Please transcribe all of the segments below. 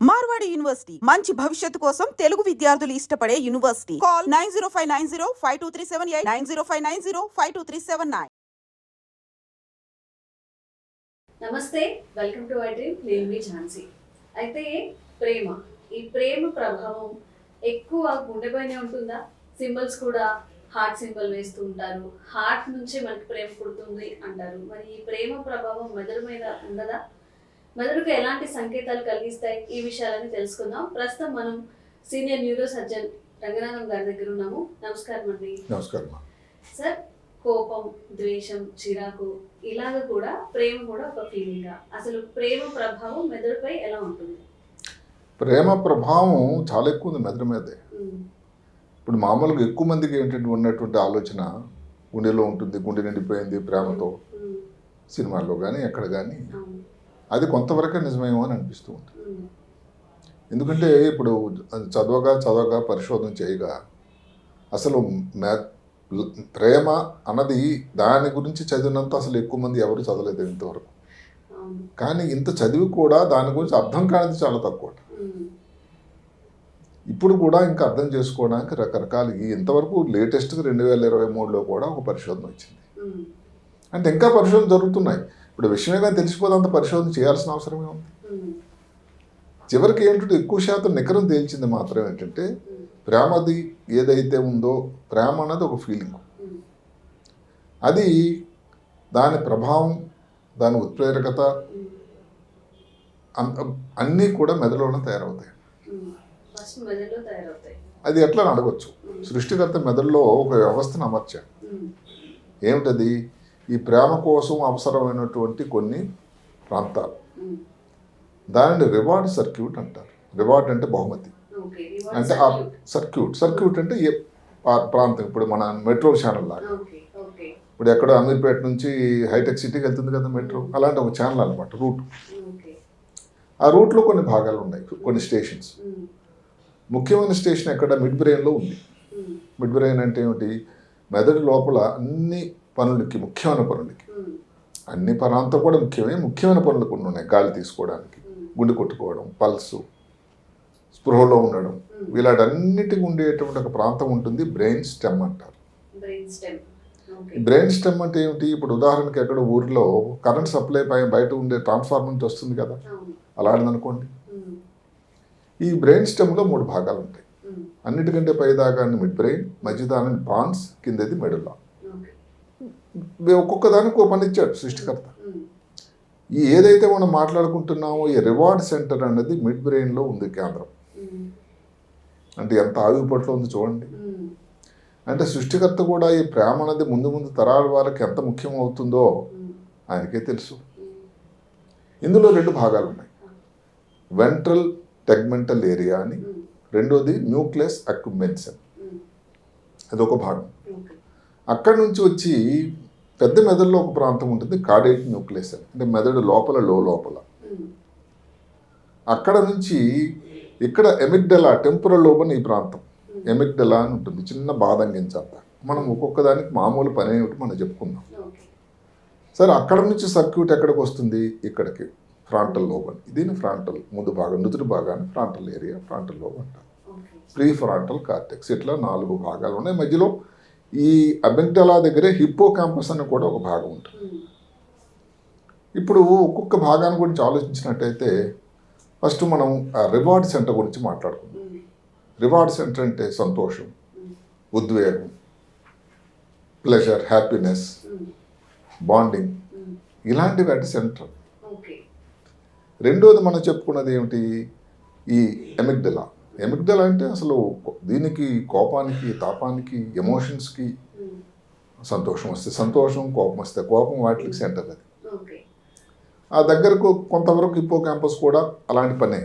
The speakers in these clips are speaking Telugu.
మార్వాడి యూనివర్సిటీ మంచి భవిష్యత్తు కోసం తెలుగు విద్యార్థులు ఇష్టపడే యూనివర్సిటీ. కాల్ 9059052378 9059052379. నమస్తే, వెల్కమ్ టు ఐ డ్రీమ్. నేను మీ ఝాన్సీ. అయితే ప్రేమ, ఈ ప్రేమ ప్రభావం ఎక్కువ గుండెపైనే ఉంటుందా? సింబల్స్ కూడా హార్ట్ సింబల్ వేస్తూ ఉంటారు. హార్ట్ నుంచే మనకి ప్రేమ పుడుతుంది అంటారు. మరి ఈ ప్రేమ ప్రభావం మెదడు మీద ఉండదా? మెదడుకు ఎలాంటి సంకేతాలు కలిగిస్తాయి? ఈ విషయాలని తెలుసుకుందాం. ప్రస్తుతం మనం సీనియర్ న్యూరో సర్జన్ రంగనాథం గారి దగ్గర ఉన్నాము. నమస్కారం అండి. నమస్కారం సార్, కోపం, ద్వేషం, చిరాకు ఇలాగ కూడా ప్రేమ కూడా ఒక ఫీలింగ్. అసలు ప్రేమ ప్రభావం మెదడుపై ఎలా ఉంటుంది? ప్రేమ ప్రభావం చాలా ఎక్కువ ఉంది మెదడు మీదే. ఇప్పుడు మామూలుగా ఎక్కువ మందికి ఏంటంటే ఉన్నటువంటి ఆలోచన గుండెలో ఉంటుంది, గుండె నిండిపోయింది ప్రేమతో, సినిమాల్లో కానీ ఎక్కడ కానీ. అది కొంతవరకే నిజమేమో అని అనిపిస్తూ ఉంటుంది. ఎందుకంటే ఇప్పుడు చదవగా పరిశోధన చేయగా అసలు ప్రేమ అన్నది దాని గురించి చదివినంత అసలు ఎక్కువ మంది ఎవరు చదవలేదు ఇంతవరకు. కానీ ఇంత చదివి కూడా దాని గురించి అర్థం కానిది చాలా తక్కువ. ఇప్పుడు కూడా ఇంకా అర్థం చేసుకోవడానికి రకరకాల ఇంతవరకు లేటెస్ట్గా 2023లో కూడా ఒక పరిశోధన వచ్చింది. అంటే ఇంకా పరిశోధన జరుగుతున్నాయి. ఇప్పుడు విషయమే కానీ తెలిసిపోతే అంత పరిశోధన చేయాల్సిన అవసరమే ఉంది. చివరికి ఏంటంటే ఎక్కువ శాతం నికరం తేల్చింది మాత్రం ఏంటంటే ప్రేమది ఏదైతే ఉందో, ప్రేమ అన్నది ఒక ఫీలింగ్. అది దాని ప్రభావం, దాని ఉత్ప్రేరకత అన్నీ కూడా మెదడులోనే తయారవుతాయి. అది ఎట్లా అడగచ్చు. సృష్టికర్త మెదడులో ఒక వ్యవస్థను అమర్చాడు. ఏమిటది? ఈ ప్రేమ కోసం అవసరమైనటువంటి కొన్ని ప్రాంతాలు, దానిని రివార్డ్ సర్క్యూట్ అంటారు. రివార్డ్ అంటే బహుమతి, అంటే ఆ సర్క్యూట్ అంటే ఏ ప్రాంతం. ఇప్పుడు మన మెట్రో ఛానల్ లాగా, ఇప్పుడు ఎక్కడ అమీర్పేట నుంచి హైటెక్ సిటీకి వెళ్తుంది కదా మెట్రో, అలాంటి ఒక ఛానల్ అనమాట, రూట్. ఆ రూట్లో కొన్ని భాగాలు ఉన్నాయి, కొన్ని స్టేషన్స్. ముఖ్యమైన స్టేషన్ ఎక్కడ? మిడ్ బ్రెయిన్లో ఉంది. మిడ్ బ్రెయిన్ అంటే ఏమిటి? మెదడు లోపల అన్ని పనులకి, ముఖ్యమైన పనులకి, అన్ని పనులంతా కూడా ముఖ్యమైన పనులు కొన్ని ఉన్నాయి. గాలి తీసుకోవడానికి, గుండె కొట్టుకోవడం, పల్సు, స్పృహలో ఉండడం, వీలాటన్నిటికి ఉండేటువంటి ఒక ప్రాంతం ఉంటుంది. బ్రెయిన్ స్టెమ్ అంటారు. బ్రెయిన్ స్టెమ్ అంటే ఏమిటి? ఇప్పుడు ఉదాహరణకి ఎక్కడ ఊరిలో కరెంట్ సప్లై బయట ఉండే ట్రాన్స్ఫార్మర్ నుంచి వస్తుంది కదా, అలాంటిదనుకోండి. ఈ బ్రెయిన్ స్టెమ్లో 3 భాగాలు ఉంటాయి. అన్నిటికంటే పైదాగాన్ని మిడ్ బ్రెయిన్, మధ్యదాన్ని పాన్స్, కిందది మెడులా. ఒక్కొక్క దానికి ఒక పని ఇచ్చాడు సృష్టికర్త. ఈ ఏదైతే మనం మాట్లాడుకుంటున్నామో ఈ రివార్డ్ సెంటర్ అనేది మిడ్ బ్రెయిన్లో ఉంది కేంద్రం. అంటే ఎంత ఆవిపట్లో ఉంది చూడండి. అంటే సృష్టికర్త కూడా ఈ ప్రేమ అనేది ముందు తరాల వారికి ఎంత ముఖ్యం అవుతుందో ఆయనకే తెలుసు. ఇందులో 2 భాగాలు ఉన్నాయి. వెంట్రల్ టెగ్మెంటల్ ఏరియా అని, రెండోది న్యూక్లియస్ అక్యుమెంట్స్, అదొక భాగం. అక్కడి నుంచి వచ్చి పెద్ద మెదడులో ఒక ప్రాంతం ఉంటుంది, కార్డియాక్ న్యూక్లియస్ అని, అంటే మెదడు లోపల. అక్కడ నుంచి ఇక్కడ ఎమిగ్డలా, టెంపోరల్ లోబ్ అని ఈ ప్రాంతం, ఎమిగ్డలా అని ఉంటుంది, చిన్న బాదం గింజ అంత. మనం ఒక్కొక్క దానికి మామూలు పని ఏమిటి మనం చెప్పుకుందాం. సరే, అక్కడ నుంచి సర్క్యూట్ ఎక్కడికి వస్తుంది? ఇక్కడికి, ఫ్రాంటల్ లోబ్ అని. దీని ఫ్రాంటల్ ముందు భాగం, నుదురు భాగాన్ని ఫ్రాంటల్ ఏరియా, ఫ్రాంటల్ లోబ్ అంటారు. ప్రీ ఫ్రాంటల్ కార్టెక్స్, ఇట్లా 4 భాగాలు ఉన్నాయి. మధ్యలో ఈ అబెంటలా దగ్గరే హిప్పో క్యాంపస్ అని కూడా ఒక భాగం ఉంటుంది. ఇప్పుడు ఒక్కొక్క భాగాన్ని గురించి ఆలోచించినట్టయితే ఫస్ట్ మనం రివార్డ్ సెంటర్ గురించి మాట్లాడుకుందాం. రివార్డ్ సెంటర్ అంటే సంతోషం, ఉద్వేగం, ప్లెజర్, హ్యాపీనెస్, బాండింగ్, ఇలాంటి వాటి సెంటర్. రెండోది మనం చెప్పుకున్నది ఏమిటి? ఈ ఎమిగ్డలా. ఎమిగ్డలా అంటే అసలు దీనికి కోపానికి, తాపానికి, ఎమోషన్స్కి, సంతోషం వస్తే సంతోషం, కోపం వస్తే కోపం, వాటికి సెంటర్ అది. ఆ దగ్గరకు కొంతవరకు హిప్పో క్యాంపస్ కూడా అలాంటి పనే.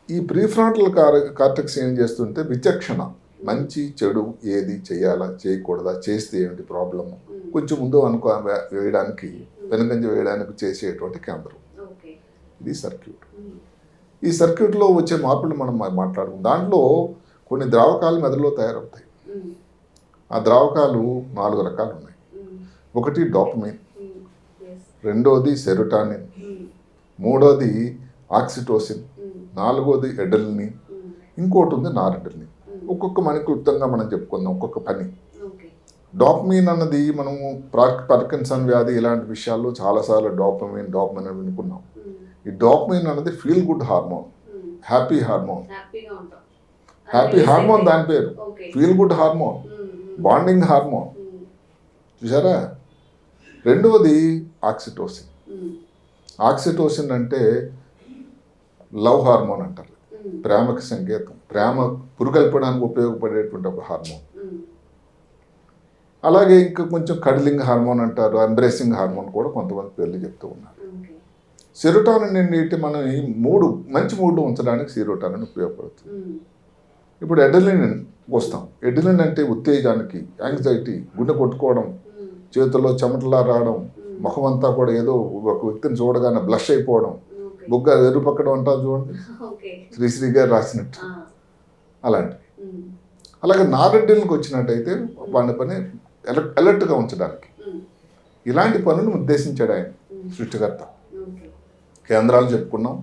ఈ ప్రీఫ్రాంటల్ కార్టెక్స్ ఏం చేస్తుంటే విచక్షణ, మంచి చెడు ఏది చేయాలా, చేయకూడదా, చేస్తే ఏమిటి ప్రాబ్లము, కొంచెం ముందు వేయడానికి, వెనుకంజ వేయడానికి చేసేటువంటి కేంద్రం. ఇది సర్క్యూట్. ఈ సర్క్యూట్లో వచ్చే మార్పులు మనం మాట్లాడుకుందాం. దాంట్లో కొన్ని ద్రావకాలు మెదడులో తయారవుతాయి. ఆ ద్రావకాలు 4 రకాలు ఉన్నాయి. ఒకటి డోపమైన్, రెండోది సెరోటానిన్, మూడోది ఆక్సిటోసిన్, నాలుగోది ఎడ్రెనలిన్, ఇంకోటి ఉంది నారెడ్రెనలిన్. ఒక్కొక్క మనకి క్లుప్తంగా మనం చెప్పుకుందాం ఒక్కొక్క పని. డోపమైన్ అన్నది మనము పార్కిన్సన్ వ్యాధి ఇలాంటి విషయాల్లో చాలాసార్లు డోపమైన్ అని వినుకున్నాం. ఈ డోపమైన్ అన్నది feel good hormone, happy hormone. Happy hormone దాని పేరు, feel good hormone, bonding hormone. చూసారా? రెండవది ఆక్సిటోసిన్. ఆక్సిటోసిన్ అంటే లవ్ హార్మోన్ అంటారు, ప్రేమకి సంకేతం, ప్రేమ పురుగల్పడానికి ఉపయోగపడేటువంటి ఒక హార్మోన్. అలాగే ఇంకా కొంచెం కడిలింగ్ హార్మోన్ అంటారు, ఎంబ్రేసింగ్ హార్మోన్ కూడా కొంతమంది పేర్లు చెప్తూ ఉన్నారు. సెరోటోనిన్ ఏంటి, మనం ఈ మంచి మూడ్లో ఉంచడానికి సెరోటోనిన్ ఉపయోగపడుతుంది. ఇప్పుడు ఎడ్రెనలిన్ వస్తాం. ఎడ్రెనలిన్ అంటే ఉత్తేజానికి, యాంగ్జైటీ, గుండె కొట్టుకోవడం, చేతుల్లో చెమటలా రావడం, ముఖం అంతా కూడా ఏదో ఒక వ్యక్తిని చూడగానే బ్లష్ అయిపోవడం, బుగ్గ ఎరుపక్కడం అంటారు చూడండి, శ్రీశ్రీ గారు రాసినట్టు అలాంటివి. అలాగే నారెడ్డిల్కి వచ్చినట్టయితే వాడి పని అలర్ట్గా ఉంచడానికి. ఇలాంటి పనులను ఉద్దేశించాడు ఆయన సృష్టికర్త. కేంద్రాలు చెప్పుకున్నాం,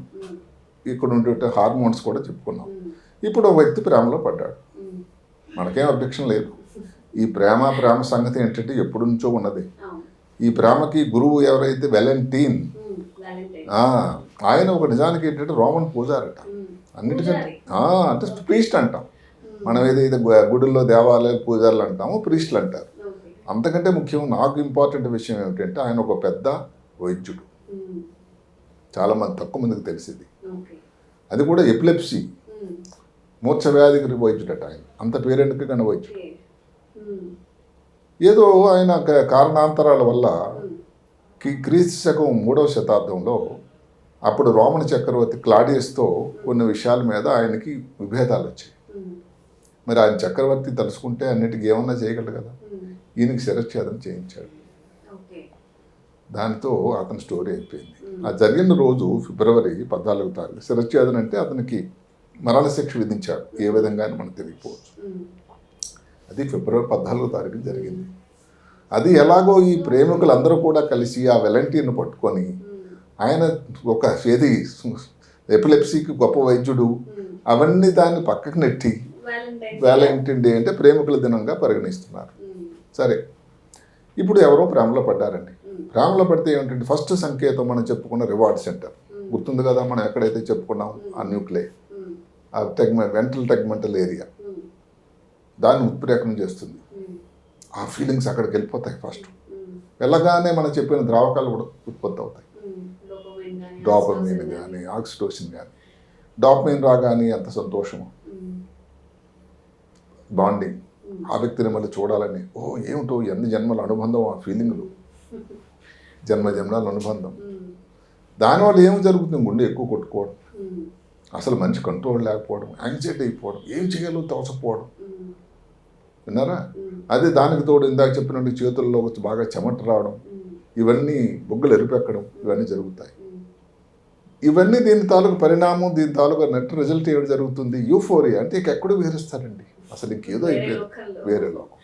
ఇక్కడ ఉండే హార్మోన్స్ కూడా చెప్పుకున్నాం. ఇప్పుడు ఒక వ్యక్తి ప్రేమలో పడ్డాడు, మనకేం అబ్జెక్షన్ లేదు. ఈ ప్రేమ సంగతి ఏంటంటే ఎప్పటి నుంచో ఉన్నది. ఈ ప్రేమకి గురువు ఎవరైతే వాలెంటైన్, ఆయన ఒక నిజానికి ఏంటంటే రోమన్ పూజారట. అన్నిటికంటే అంటే ప్రీస్ట్ అంటాం మనం, ఏదైతే గుడుల్లో దేవాలయాలు పూజారులు అంటామో ప్రీస్టులు అంటారు. అంతకంటే ముఖ్యం నాకు ఇంపార్టెంట్ విషయం ఏమిటంటే ఆయన ఒక పెద్ద వైద్యుడు. చాలామంది తక్కువ మందికి తెలిసింది. అది కూడా ఎపిలెప్సీ, మూర్ఛ వ్యాధికి వైద్యుడట ఆయన. అంత పేరెందుకు కానీ వైద్యుడు. ఏదో ఆయన కారణాంతరాల వల్ల క్రీస్తు శకం 3వ శతాబ్దంలో అప్పుడు రోమన్ చక్రవర్తి క్లాడియస్తో కొన్ని విషయాల మీద ఆయనకి విభేదాలు వచ్చాయి. మరి ఆయన చక్రవర్తి తలుసుకుంటే అన్నిటికీ ఏమన్నా చేయగలడు కదా, ఈయనకి శిరచ్ఛేదం చేయించాడు. దానితో అతని స్టోరీ అయిపోయింది. ఆ జరిగిన రోజు ఫిబ్రవరి 14వ తారీఖు. శిరచ్ఛేదం అంటే అతనికి మరణశిక్ష విధించాడు. ఏ విధంగా మనకు తెలియకపోవచ్చు. అది ఫిబ్రవరి 14వ తారీఖు జరిగింది. అది ఎలాగో ఈ ప్రేమికులందరూ కూడా కలిసి ఆ వాలంటీర్ను పట్టుకొని, ఆయన ఒక ఎపిలెప్సీకి గొప్ప వైద్యుడు, అవన్నీ దాన్ని పక్కకు నెట్టి వ్యాలంటైన్ డే అంటే ప్రేమికుల దినంగా పరిగణిస్తున్నారు. సరే, ఇప్పుడు ఎవరో ప్రేమలో పడ్డారండి. ప్రేమలో పడితే ఏమిటంటే ఫస్ట్ సంకేతం మనం చెప్పుకున్న రివార్డ్ సెంటర్ గుర్తుంది కదా, మనం ఎక్కడైతే చెప్పుకున్నాం ఆ న్యూక్లే, ఆ వెంట్రల్ ఏరియా, దాన్ని ఉత్ప్రేరకం చేస్తుంది. ఆ ఫీలింగ్స్ అక్కడికి వెళ్ళిపోతాయి. ఫస్ట్ వెళ్ళగానే మనం చెప్పిన ద్రావకాలు కూడా ఉత్పత్తి అవుతాయి. డోపమైన్ కానీ ఆక్సిటోసిన్ కానీ. డోపమైన్ రాగానే ఎంత సంతోషము, బాండింగ్, ఆ వ్యక్తిని మళ్ళీ చూడాలని, ఏమిటో ఎన్ని జన్మల అనుబంధం, ఆ ఫీలింగ్లు, జన్మజన్మల అనుబంధం. దానివల్ల ఏం జరుగుతుంది, గుండె ఎక్కువ కొట్టుకోవడం, అసలు మంచి కంట్రోల్ లేకపోవడం, యాంగ్జైటీ అయిపోవడం, ఏం చేయాలో తోచపోవడం. విన్నారా? అదే దానికి తోడు ఇందాక చెప్పినట్టు చేతుల్లో వచ్చి బాగా చెమట రావడం, ఇవన్నీ బొగ్గులు ఎరుపెక్కడం, ఇవన్నీ జరుగుతాయి. ఇవన్నీ దీని తాలూకు పరిణామం, దీని తాలూకు నెట్ రిజల్ట్ ఏమిటి జరుగుతుంది, యూఫోరియా. అంటే ఎక్కడో వేరుస్తారండి, అసలు ఇంకేదో అయిపోయింది, వేరే లోకం.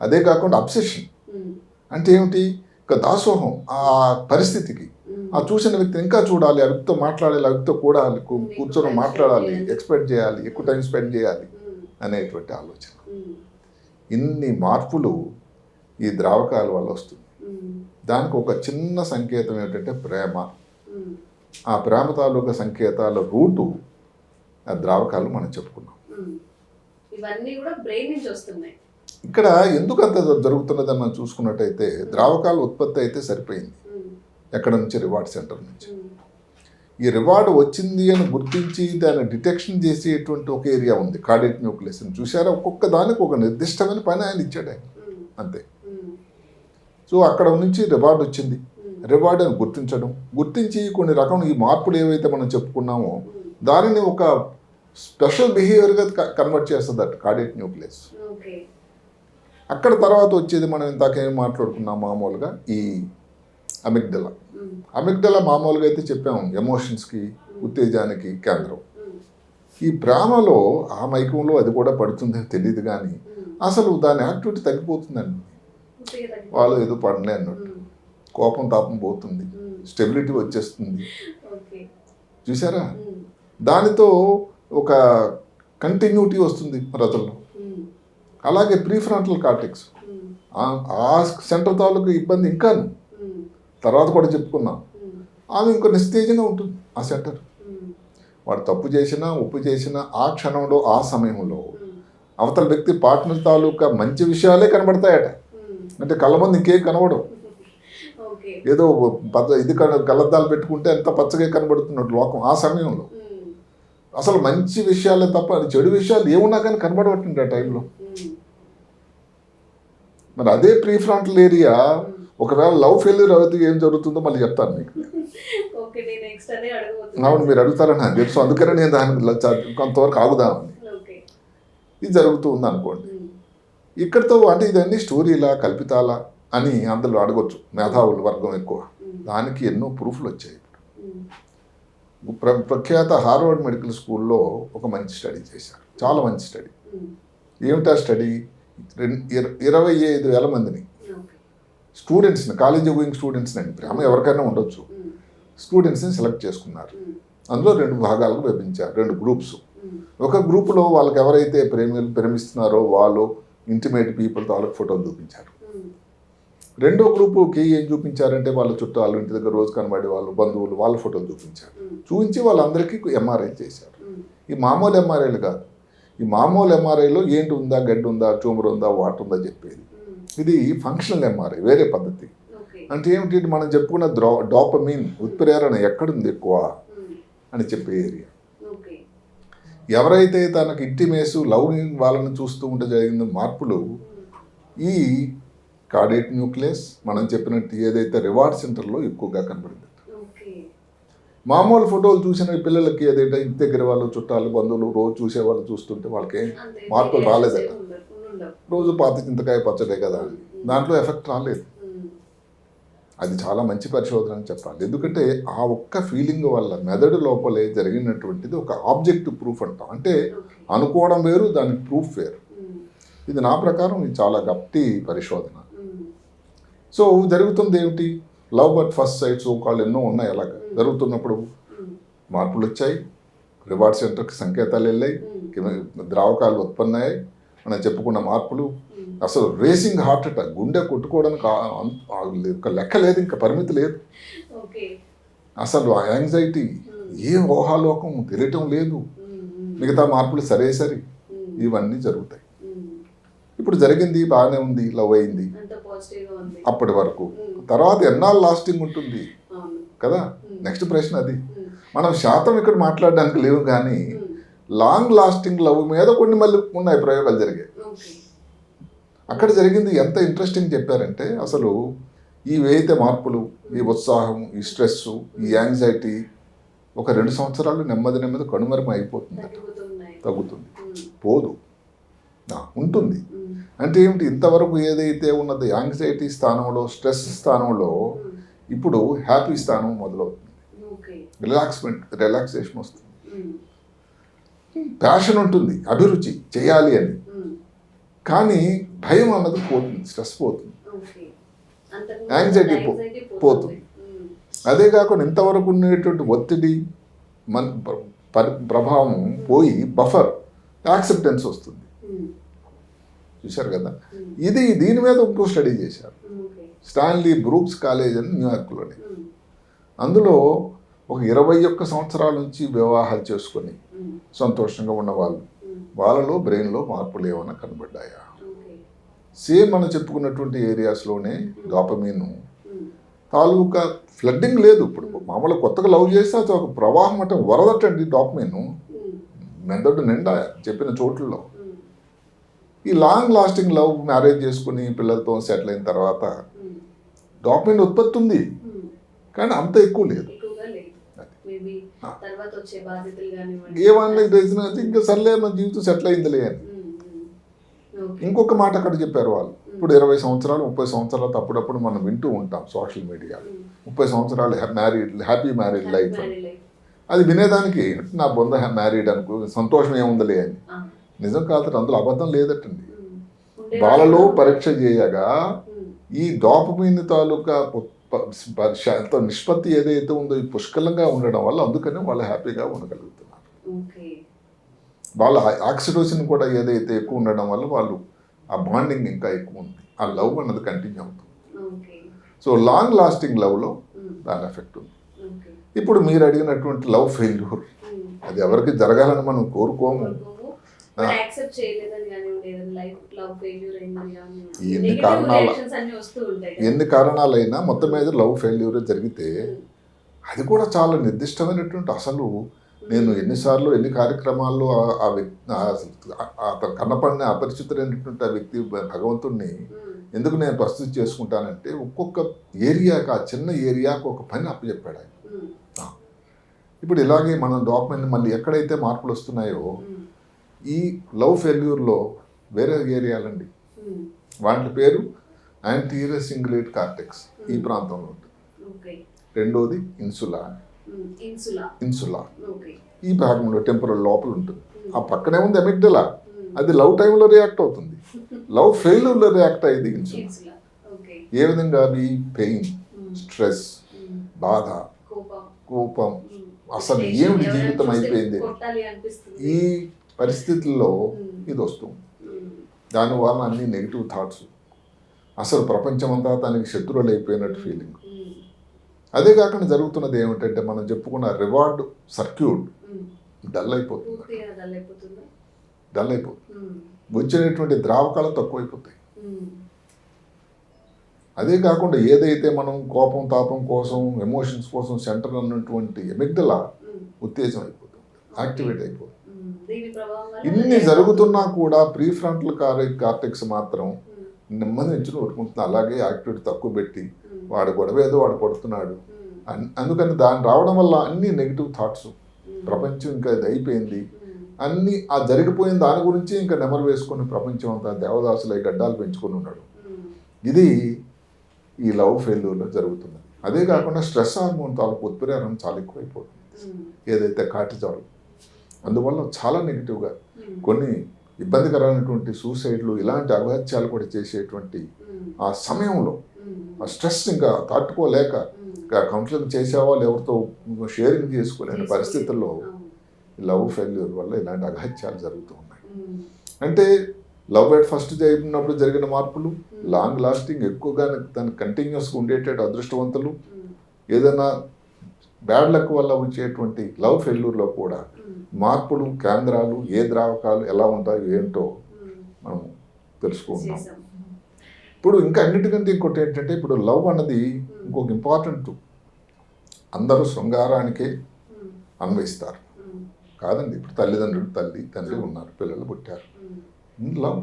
అదే కాకుండా అబ్సెషన్ అంటే ఏమిటి, ఇక దాసోహం ఆ పరిస్థితికి. ఆ చూసిన వ్యక్తిని ఇంకా చూడాలి, ఆ వ్యక్తితో మాట్లాడాలి, ఆ వ్యక్తితో కూడాలి, కూర్చొని మాట్లాడాలి, ఎక్స్పెక్ట్ చేయాలి, ఎక్కువ టైం స్పెండ్ చేయాలి అనేటువంటి ఆలోచన. ఇన్ని మార్పులు ఈ ద్రావకాల వల్ల వస్తుంది. దానికి ఒక చిన్న సంకేతం ఏంటంటే ప్రేమ. ఆ ప్రేమ తాలూకా సంకేతాల రూటు ఆ ద్రావకాలు మనం చెప్పుకున్నాం. ఇవన్నీ కూడా బ్రెయిన్ నుంచి వస్తున్నాయి. ఇక్కడ ఎందుకు అంత జరుగుతున్నదని మనం చూసుకున్నట్టయితే, ద్రావకాల ఉత్పత్తి అయితే సరిపోయింది, ఎక్కడ నుంచి, రివార్డ్ సెంటర్ నుంచి. ఈ రివార్డ్ వచ్చింది అని గుర్తించి దాన్ని డిటెక్షన్ చేసేటువంటి ఒక ఏరియా ఉంది, కార్డియాక్ న్యూక్లియస్. చూసారా, ఒక్కొక్క దానికి ఒక నిర్దిష్టమైన పని ఆయన ఇచ్చాడు ఆయన, అంతే. సో అక్కడ నుంచి రివార్డ్ వచ్చింది. రివార్డ్ అని గుర్తించి కొన్ని రకం ఈ మార్పులు ఏవైతే మనం చెప్పుకున్నామో దానిని ఒక స్పెషల్ బిహేవియర్గా కన్వర్ట్ చేస్తుంది అట్ కార్డియాక్ న్యూక్లియస్. అక్కడ తర్వాత వచ్చేది మనం ఇందాకేం మాట్లాడుకున్నాం మామూలుగా ఈ అమిగ్డలా మామూలుగా అయితే చెప్పాము ఎమోషన్స్కి, ఉత్తేజానికి కేంద్రం. ఈ ప్రేమలో ఆ మైకంలో అది కూడా పడుతుందని తెలియదు, కానీ అసలు దాని యాక్టివిటీ తగ్గిపోతుందండి. వాళ్ళు ఏదో పడలే అన్నట్టు, కోపం తాపం పోతుంది, స్టెబిలిటీ వచ్చేస్తుంది. చూసారా? దానితో ఒక కంటిన్యూటీ వస్తుంది రతుల్లో. అలాగే ప్రీఫ్రంటల్ కార్టెక్స్ ఆ సెంటర్ తాలూకు ఇబ్బంది ఇంకాను తర్వాత కూడా చెప్పుకున్నాం. ఆమె ఇంకో నిస్తేజంగా ఉంటుంది ఆ సెంటర్. వాడు తప్పు చేసినా ఒప్పు చేసినా ఆ క్షణంలో ఆ సమయంలో అవతల వ్యక్తి పార్ట్నర్ తాలూకా మంచి విషయాలే కనబడతాయట. అంటే కళ్ళ మంది ఇంకేం కనబడవు. ఏదో ఇది కళ్ళద్దాలు పెట్టుకుంటే ఎంత పచ్చగా కనబడుతున్నట్టు లోకం ఆ సమయంలో. అసలు మంచి విషయాలే తప్ప చెడు విషయాలు ఏమున్నా కానీ కనబడబట్టింది ఆ టైంలో. మరి అదే ప్రీఫ్రంటల్ ఏరియా ఒకవేళ లవ్ ఫెయిల్యూర్ అవుతే ఏం జరుగుతుందో మళ్ళీ చెప్తాను మీకు. అవును, మీరు అడుగుతారని నాకు తెలుసు, అందుకనే నేను దానికి కొంతవరకు ఆగుదామని. ఇది జరుగుతూ ఉంది అనుకోండి. ఇక్కడితో అంటే ఇదన్నీ స్టోరీలా కల్పితాలా అని అందులో అడగొచ్చు మేధావుల వర్గం ఎక్కువ. దానికి ఎన్నో ప్రూఫ్లు వచ్చాయి. ప్రఖ్యాత హార్వర్డ్ మెడికల్ స్కూల్లో ఒక మంచి స్టడీ చేశారు, చాలా మంచి స్టడీ. ఏమిటా స్టడీ? 25,000 మందిని స్టూడెంట్స్ని, కాలేజీ గోయింగ్ స్టూడెంట్స్ని అండి, ప్రేమ ఎవరికైనా ఉండొచ్చు, స్టూడెంట్స్ని సెలెక్ట్ చేసుకున్నారు. అందులో 2 భాగాలకు విభజించారు, 2 గ్రూప్స్. ఒక గ్రూపులో వాళ్ళకి ఎవరైతే ప్రేమిస్తున్నారో వాళ్ళు ఇంటిమేట్ పీపుల్ తాలూకు ఫోటోలు చూపించారు. రెండో గ్రూపుకి ఏం చూపించారంటే వాళ్ళ చుట్టాలు, ఇంటి దగ్గర రోజు కనబడే వాళ్ళు, బంధువులు, వాళ్ళ ఫోటోలు చూపించారు. చూపించి వాళ్ళందరికీ ఎంఆర్ఐ చేశారు. ఈ మామూలు ఎంఆర్ఐలు కాదు. ఈ మామూలు ఎంఆర్ఐలో ఏంటి ఉందా, గడ్డి ఉందా, ట్యూమర్ ఉందా, వాట్ ఉందా చెప్పేది. ఇది ఫంక్షనల్ ఎంఆర్ఐ, వేరే పద్ధతి. అంటే ఏమిటి, మనం చెప్పుకున్న డోపమిన్ ఉత్ప్రేరణ ఎక్కడుంది ఎక్కువ అని చెప్పే ఏరియా. ఎవరైతే తనకు ఇంటిమేసు లవ్ వాళ్ళని చూస్తూ ఉంటే జరిగిన మార్పులు ఈ కార్డియక్ న్యూక్లియస్ మనం చెప్పినట్టు ఏదైతే రివార్డ్ సెంటర్లో ఎక్కువగా కనబడింది. మామూలు ఫోటోలు చూసిన పిల్లలకి ఏదైతే ఇంటి దగ్గర వాళ్ళు, చుట్టాలు, బంధువులు రోజు చూసేవాళ్ళు చూస్తుంటే వాళ్ళకి మార్పులు రాలేదట. రోజు పాత చింతకాయ పచ్చడే కదా, దాంట్లో ఎఫెక్ట్ రాలేదు. అది చాలా మంచి పరిశోధన అని చెప్పాలి. ఎందుకంటే ఆ ఒక్క ఫీలింగ్ వల్ల మెదడు లోపలే జరిగినటువంటిది ఒక ఆబ్జెక్టివ్ ప్రూఫ్ అంటాం. అంటే అనుకోవడం వేరు, దానికి ప్రూఫ్ వేరు. ఇది నా ప్రకారం ఇది చాలా గట్టి పరిశోధన. సో జరుగుతుంది ఏమిటి, లవ్ అట్ ఫస్ట్ సైట్ కాళ్ళు ఎన్నో ఉన్నాయి. అలాగ జరుగుతున్నప్పుడు మార్పులు వచ్చాయి, రివార్డ్ సెంటర్కి సంకేతాలు వెళ్ళాయి, ద్రావకాలు ఉత్పన్నాయి, మనం చెప్పుకున్న మార్పులు. అసలు రేసింగ్ హార్ట్ అటాక్, గుండె కొట్టుకోవడానికి ఒక లెక్క లేదు, ఇంకా పరిమితి లేదు. అసలు యాంగ్జైటీ, ఏ ఊహాలోకం తెలియటం లేదు. మిగతా మార్పులు సరే సరి ఇవన్నీ జరుగుతాయి. ఇప్పుడు జరిగింది బాగానే ఉంది, లవ్ అయింది అప్పటి వరకు. తర్వాత ఎన్నాళ్ళు లాస్టింగ్ ఉంటుంది కదా, నెక్స్ట్ ప్రశ్న అది. మనం శాతం ఇక్కడ మాట్లాడడానికి లేవు, కానీ లాంగ్ లాస్టింగ్ లవ్ మీద కొన్ని మళ్ళీ ఉన్నాయి ప్రయోగాలు జరిగాయి. అక్కడ జరిగింది ఎంత ఇంట్రెస్టింగ్ చెప్పారంటే, అసలు ఇవైతే మార్పులు, ఈ ఉత్సాహం, ఈ స్ట్రెస్, ఈ యాంగ్జైటీ ఒక 2 సంవత్సరాలు నెమ్మది కనుమరుగు అయిపోతుంది, తగ్గుతుంది, పోదు, ఉంటుంది. అంటే ఏమిటి, ఇంతవరకు ఏదైతే ఉన్నది యాంగ్జైటీ స్థానంలో, స్ట్రెస్ స్థానంలో ఇప్పుడు హ్యాపీ స్థానం మొదలవుతుంది. రిలాక్సేషన్ వస్తుంది, ప్యాషన్ ఉంటుంది, అభిరుచి చేయాలి అని. కానీ భయం అన్నది పోతుంది, స్ట్రెస్ పోతుంది, యాంగ్జైటీ పోతుంది. అదే కాకుండా ఇంతవరకు ఉండేటువంటి ఒత్తిడి ప్రభావం పోయి బఫర్ యాక్సెప్టెన్స్ వస్తుంది. చూశారు కదా, దీని మీద ఇంకో స్టడీ చేశారు, స్టాన్లీ బ్రూక్స్ కాలేజ్ అని న్యూయార్క్లోనే. అందులో ఒక 21 సంవత్సరాల నుంచి వివాహాలు చేసుకొని సంతోషంగా ఉన్న వాళ్ళలో బ్రెయిన్లో మార్పులు ఏమైనా కనబడ్డాయా? సేమ్ మనం చెప్పుకున్నటువంటి ఏరియాస్లోనే డోపమిన్ తాలూకా ఫ్లడ్డింగ్ లేదు. ఇప్పుడు మామూలుగా కొత్తగా లవ్ చేస్తే అది ఒక ప్రవాహం అంటే వరదటండి డోపమిన్ మెదడు నిండా చెప్పిన చోట్లలో. ఈ లాంగ్ లాస్టింగ్ లవ్ మ్యారేజ్ చేసుకుని పిల్లలతో సెటిల్ అయిన తర్వాత డోపమిన్ ఉత్పత్తి ఉంది, కానీ అంత ఎక్కువ లేదు. ఏమన్నా ఇంకా సర్లే మన జీవితం సెటిల్ అయిందిలే అని. ఇంకొక మాట అక్కడ చెప్పారు వాళ్ళు, ఇప్పుడు 20 సంవత్సరాలు 30 సంవత్సరాలు అప్పుడప్పుడు మనం వింటూ ఉంటాం సోషల్ మీడియాలో, 30 సంవత్సరాలు హ్యాపీ మ్యారీడ్ లైఫ్ అని. అది వినేదానికి నా బొంద మ్యారీడ్ అనుకో, సంతోషం ఏముందలే అని. నిజం కాదు, అందులో అబద్ధం లేదటండి. వాళ్ళలో పరీక్ష చేయగా ఈ డోపమిన్ తాలూకా నిష్పత్తి ఏదైతే ఉందో ఈ పుష్కలంగా ఉండడం వల్ల అందుకనే వాళ్ళు హ్యాపీగా ఉండగలుగుతున్నారు. ఓకే. వాళ్ళ ఆక్సిటోసిన్ కూడా ఏదైతే ఎక్కువ ఉండడం వల్ల వాళ్ళు ఆ బాండింగ్ ఇంకా ఎక్కువ ఉంది, ఆ లవ్ అన్నది కంటిన్యూ అవుతుంది. ఓకే. సో లాంగ్ లాస్టింగ్ లవ్లో దాని ఎఫెక్ట్ ఉంది. ఓకే. ఇప్పుడు మీరు అడిగినటువంటి లవ్ ఫెయిల్యూర్ అది ఎవరికి జరగాలని మనం కోరుకోము. బట్ యాక్సెప్ట్ చేయలేదని కానివ్వండి, ఏదైనా లవ్ ఫెయిల్యూర్ అయిందని కానివ్వండి, ఎన్ని నెగటివ్ కారణాలు రియాక్షన్స్ అన్ని వస్తూ ఉంటాయి కదా. ఎన్ని కారణాలైనా మొత్తం మీద లవ్ ఫెయిల్యూర్ జరిగితే అది కూడా చాలా నిర్దిష్టమైనటువంటి అసలు నేను ఎన్నిసార్లు ఎన్ని కార్యక్రమాల్లో ఆ వ్యక్తి అతను కన్నపడిన అపరిచితుడైనటువంటి ఆ వ్యక్తి భగవంతుడిని ఎందుకు నేను ప్రస్తుతి చేసుకుంటానంటే ఒక్కొక్క ఏరియాకి, ఆ చిన్న ఏరియాకి ఒక పని అప్పచెప్పాడు ఆయన. ఇప్పుడు ఇలాగే మనం డాక్యుమెంట్ మళ్ళీ ఎక్కడైతే మార్పులు వస్తున్నాయో ఈ లవ్ ఫెయిల్యూర్లో వేరే ఏరియాలండి, వాటి పేరు యాంటీరియర్ సింగులేట్ కార్టెక్స్ ఈ ప్రాంతంలో ఉంటుంది. రెండోది ఇన్సులా, ఈ భాగంలో టెంపరల్ లోపల ఉంటుంది. ఆ పక్కనే ఉంది అమిగ్డలా, అది లవ్ టైంలో రియాక్ట్ అవుతుంది, లవ్ ఫెయిల్యూర్లో రియాక్ట్ అయ్యేది ఇన్సులా. ఏ విధంగా అవి పెయిన్, స్ట్రెస్, బాధ, కోపం, అసలు ఏమిటి జీవితం అయిపోయింది ఈ పరిస్థితుల్లో ఇది వస్తుంది. దానివల్ల అన్ని నెగిటివ్ థాట్స్, అసలు ప్రపంచం అంతా తనకి శత్రువులు అయిపోయినట్టు ఫీలింగ్. అదే కాకుండా జరుగుతున్నది ఏమిటంటే మనం చెప్పుకున్న రివార్డ్ సర్క్యూట్ డల్ అయిపోతుంది. వచ్చేటువంటి ద్రావకాలు తక్కువైపోతాయి. అదే కాకుండా ఏదైతే మనం కోపం, తాపం కోసం, ఎమోషన్స్ కోసం సెంటర్ అన్నటువంటి ఎమిగ్డలా ఉత్తేజం అయిపోతుంది, యాక్టివేట్ అయిపోతుంది. ఇన్ని జరుగుతున్నా కూడా ప్రీ ఫ్రంటల్ కార్టెక్స్ మాత్రం నెమ్మది నుంచి కొట్టుకుంటుంది. అలాగే యాక్టివిటీ తక్కువ పెట్టి వాడు గొడవ ఏదో వాడు కొడుతున్నాడు. అందుకని దాన్ని రావడం వల్ల అన్ని నెగిటివ్ థాట్స్, ప్రపంచం ఇంకా ఇది అయిపోయింది అన్నీ ఆ జరిగిపోయిన దాని గురించి ఇంకా నెమరు వేసుకొని ప్రపంచం అంతా దేవదాసులై గడ్డాలు పెంచుకొని ఉన్నాడు. ఇది ఈ లవ్ ఫెయిల్యూర్లో జరుగుతున్నది. అదే కాకుండా స్ట్రెస్ హార్మోన్ తాలూకు ఉత్ప్రేరణ చాలా ఎక్కువైపోతుంది, ఏదైతే కార్టిజాల్. అందువల్ల చాలా నెగిటివ్గా కొన్ని ఇబ్బందికరమైనటువంటి సూసైడ్లు, ఇలాంటి అఘాత్యాలు కూడా చేసేటువంటి ఆ సమయంలో ఆ స్ట్రెస్ ఇంకా తట్టుకోలేక కౌన్సిలింగ్ చేసేవాళ్ళు ఎవరితో షేరింగ్ చేసుకోలేని పరిస్థితుల్లో లవ్ ఫెయిల్యూర్ వల్ల ఇలాంటి అఘాత్యాలు జరుగుతూ ఉన్నాయి. అంటే లవ్ ఎట్ ఫస్ట్ జరిగినప్పుడు జరిగిన మార్పులు లాంగ్ లాస్టింగ్ ఎక్కువగా దాన్ని కంటిన్యూస్గా ఉండేటట్టు అదృష్టవంతులు, ఏదైనా బ్యాడ్ లక్ వల్ల వచ్చేటువంటి లవ్ ఫెయిల్యూర్లో కూడా మార్పులు, కేంద్రాలు, ఏ ద్రావకాలు ఎలా ఉంటాయో ఏంటో మనం తెలుసుకుంటున్నాం. ఇప్పుడు ఇంకా అన్నిటికంటే ఇంకోటి ఏంటంటే ఇప్పుడు లవ్ అన్నది ఇంకొక ఇంపార్టెంట్, అందరూ శృంగారానికే అన్వయిస్తారు కాదండి. ఇప్పుడు తల్లిదండ్రులు, తల్లి తండ్రి ఉన్నారు, పిల్లలు పుట్టారు, లవ్.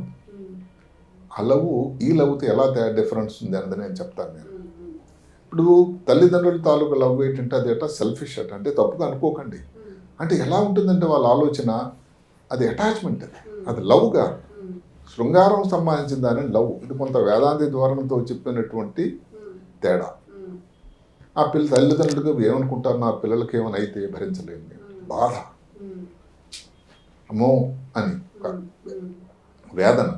ఆ లవ్ ఈ లవ్తో ఎలా డిఫరెన్స్ ఉంది అన్నది నేను చెప్తాను. నేను ఇప్పుడు తల్లిదండ్రుల తాలూకు లవ్ ఏంటంటే అది ఎట్లా సెల్ఫిష్ అట, అంటే తప్పుగా అనుకోకండి. అంటే ఎలా ఉంటుందంటే వాళ్ళ ఆలోచన అది అటాచ్మెంట్, అది లవ్గా శృంగారం సంబంధించిన దాని లవ్. ఇది కొంత వేదాంతి ధోరణితో చెప్పినటువంటి తేడా. ఆ తల్లిదండ్రులుగా ఏమనుకుంటారు, నా పిల్లలకి ఏమైనా అయితే భరించలేము నేను, బాధ, అమ్మో అని వేదన.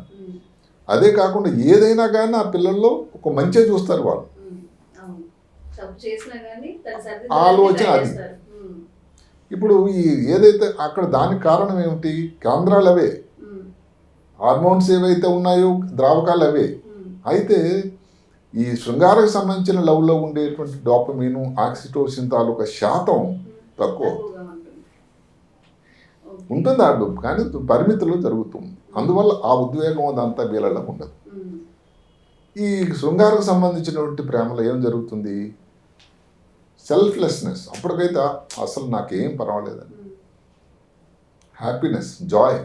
అదే కాకుండా ఏదైనా కానీ ఆ పిల్లల్లో ఒక మంచిగా చూస్తారు వాళ్ళు, ఆలోచన అది. ఇప్పుడు ఈ ఏదైతే అక్కడ దానికి కారణం ఏమిటి, కేంద్రాలు అవే, హార్మోన్స్ ఏవైతే ఉన్నాయో ద్రావకాలు అవే. అయితే ఈ శృంగారకు సంబంధించిన లవ్లో ఉండేటువంటి డోపమీను, ఆక్సిటోసిన్ తాలూకా శాతం తక్కువ ఉంటుంది ఆ డబ్బు, కానీ పరిమితిలో జరుగుతుంది. అందువల్ల ఆ ఉద్వేగం అదంతా వీళ్ళలో ఉండదు. ఈ శృంగారకు సంబంధించినటువంటి ప్రేమలో ఏం జరుగుతుంది, సెల్ఫ్లెస్నెస్. అప్పటికైతే అసలు నాకేం పర్వాలేదని, హ్యాపీనెస్, జాయ్,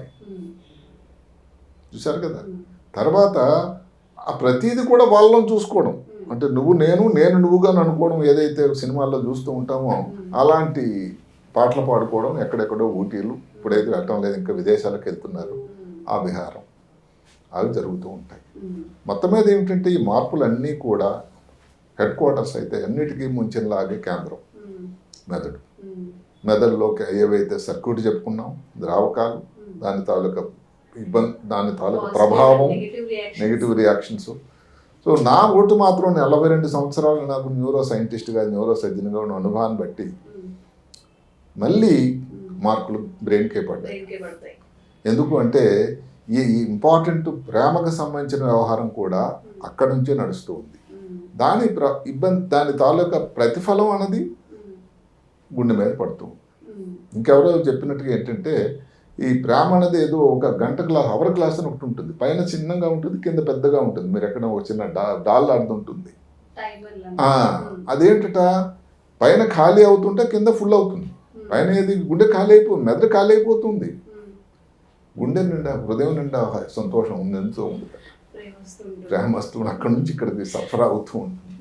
చూశారు కదా. తర్వాత ఆ ప్రతీది కూడా వాళ్ళని చూసుకోవడం, అంటే నువ్వు నేను, నేను నువ్వుగా అనుకోవడం, ఏదైతే సినిమాల్లో చూస్తూ ఉంటామో అలాంటి పాటలు పాడుకోవడం, ఎక్కడెక్కడో ఊటీలు, ఇప్పుడైతే వెళ్ళటం లేదు, ఇంకా విదేశాలకు వెళ్తున్నారు, ఆ విహారం, అవి జరుగుతూ ఉంటాయి. మొత్తం మీద ఏమిటంటే ఈ మార్పులన్నీ కూడా హెడ్ క్వార్టర్స్ అయితే అన్నిటికీ ముంచినలాగే కేంద్రం మెదడు. మెదడులో ఏవైతే సర్క్యూట్ చెప్పుకున్నాం, ద్రావకాలు, దాని తాలూకా ఇబ్బంది, దాని తాలూకా ప్రభావం, నెగిటివ్ రియాక్షన్స్. సో నా ఓటు మాత్రం 42 సంవత్సరాలు నాకు న్యూరో సైంటిస్ట్గా న్యూరో సర్జన్గా ఉన్న అనుభవాన్ని బట్టి మళ్ళీ మార్కులు బ్రెయిన్కే పడ్డాయి. బ్రెయిన్కే పడతాయి. ఎందుకు అంటే ఈ ఇంపార్టెంట్ ప్రేమకు సంబంధించిన వ్యవహారం కూడా అక్కడి నుంచే నడుస్తూ ఉంది. దాని ఇబ్బంది, దాని తాలూకా ప్రతిఫలం అన్నది గుండె మీద పడుతుంది. ఇంకెవరో చెప్పినట్టుగా ఏంటంటే ఈ ప్రేమ అనేది ఏదో ఒక గంట గ్లాస్ అవర్ గ్లాస్ అని ఒకటి ఉంటుంది, పైన చిన్నగా ఉంటుంది, కింద పెద్దగా ఉంటుంది. మీరు ఎక్కడ ఒక చిన్న డాల్ ఆడుతుంటుంది. అదేంటట పైన ఖాళీ అవుతుంటే కింద ఫుల్ అవుతుంది. పైన ఏది గుండె ఖాళీ అయిపోతుంది, మెదడు ఖాళీ అయిపోతుంది. గుండె నిండా హృదయం నిండా సంతోషం ఉంది, ఎంతో ఉంది, ప్రేమ వస్తుంది. అక్కడి నుంచి ఇక్కడికి సఫర్ అవుతూ ఉంటుంది.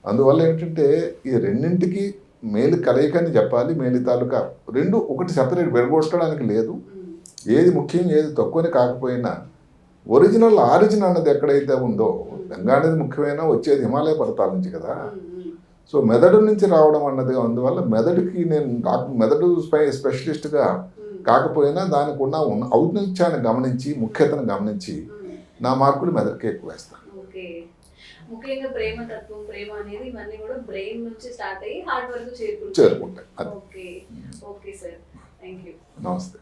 అందువల్ల ఏంటంటే ఈ రెండింటికి మేలు కలయికని చెప్పాలి. మేలు తాలూకా రెండు ఒకటి సెపరేట్ విడగొట్టడానికి లేదు. ఏది ముఖ్యం ఏది తక్కువని కాకపోయినా ఆరిజిన్ అన్నది ఎక్కడైతే ఉందో, గంగా అనేది ముఖ్యమైన వచ్చేది హిమాలయ పర్వతాల నుంచి కదా. సో మెదడు నుంచి రావడం అన్నది, అందువల్ల మెదడుకి నేను మెదడు స్పెషలిస్ట్గా కాకపోయినా దానికి ఉన్న ఔన్నత్యాన్ని గమనించి ముఖ్యతను గమనించి నా మార్కులు మెదడుకి ఎక్కువ వేస్తాను. ముఖ్యంగా ప్రేమ తత్వం, ప్రేమ అనేది ఇవన్నీ కూడా బ్రెయిన్ నుంచి స్టార్ట్ అయ్యి హార్ట్ వరకు చేరుకుంటాయి. చేరుకుంటాయి. Okay okay sir, thank you. నమస్తే.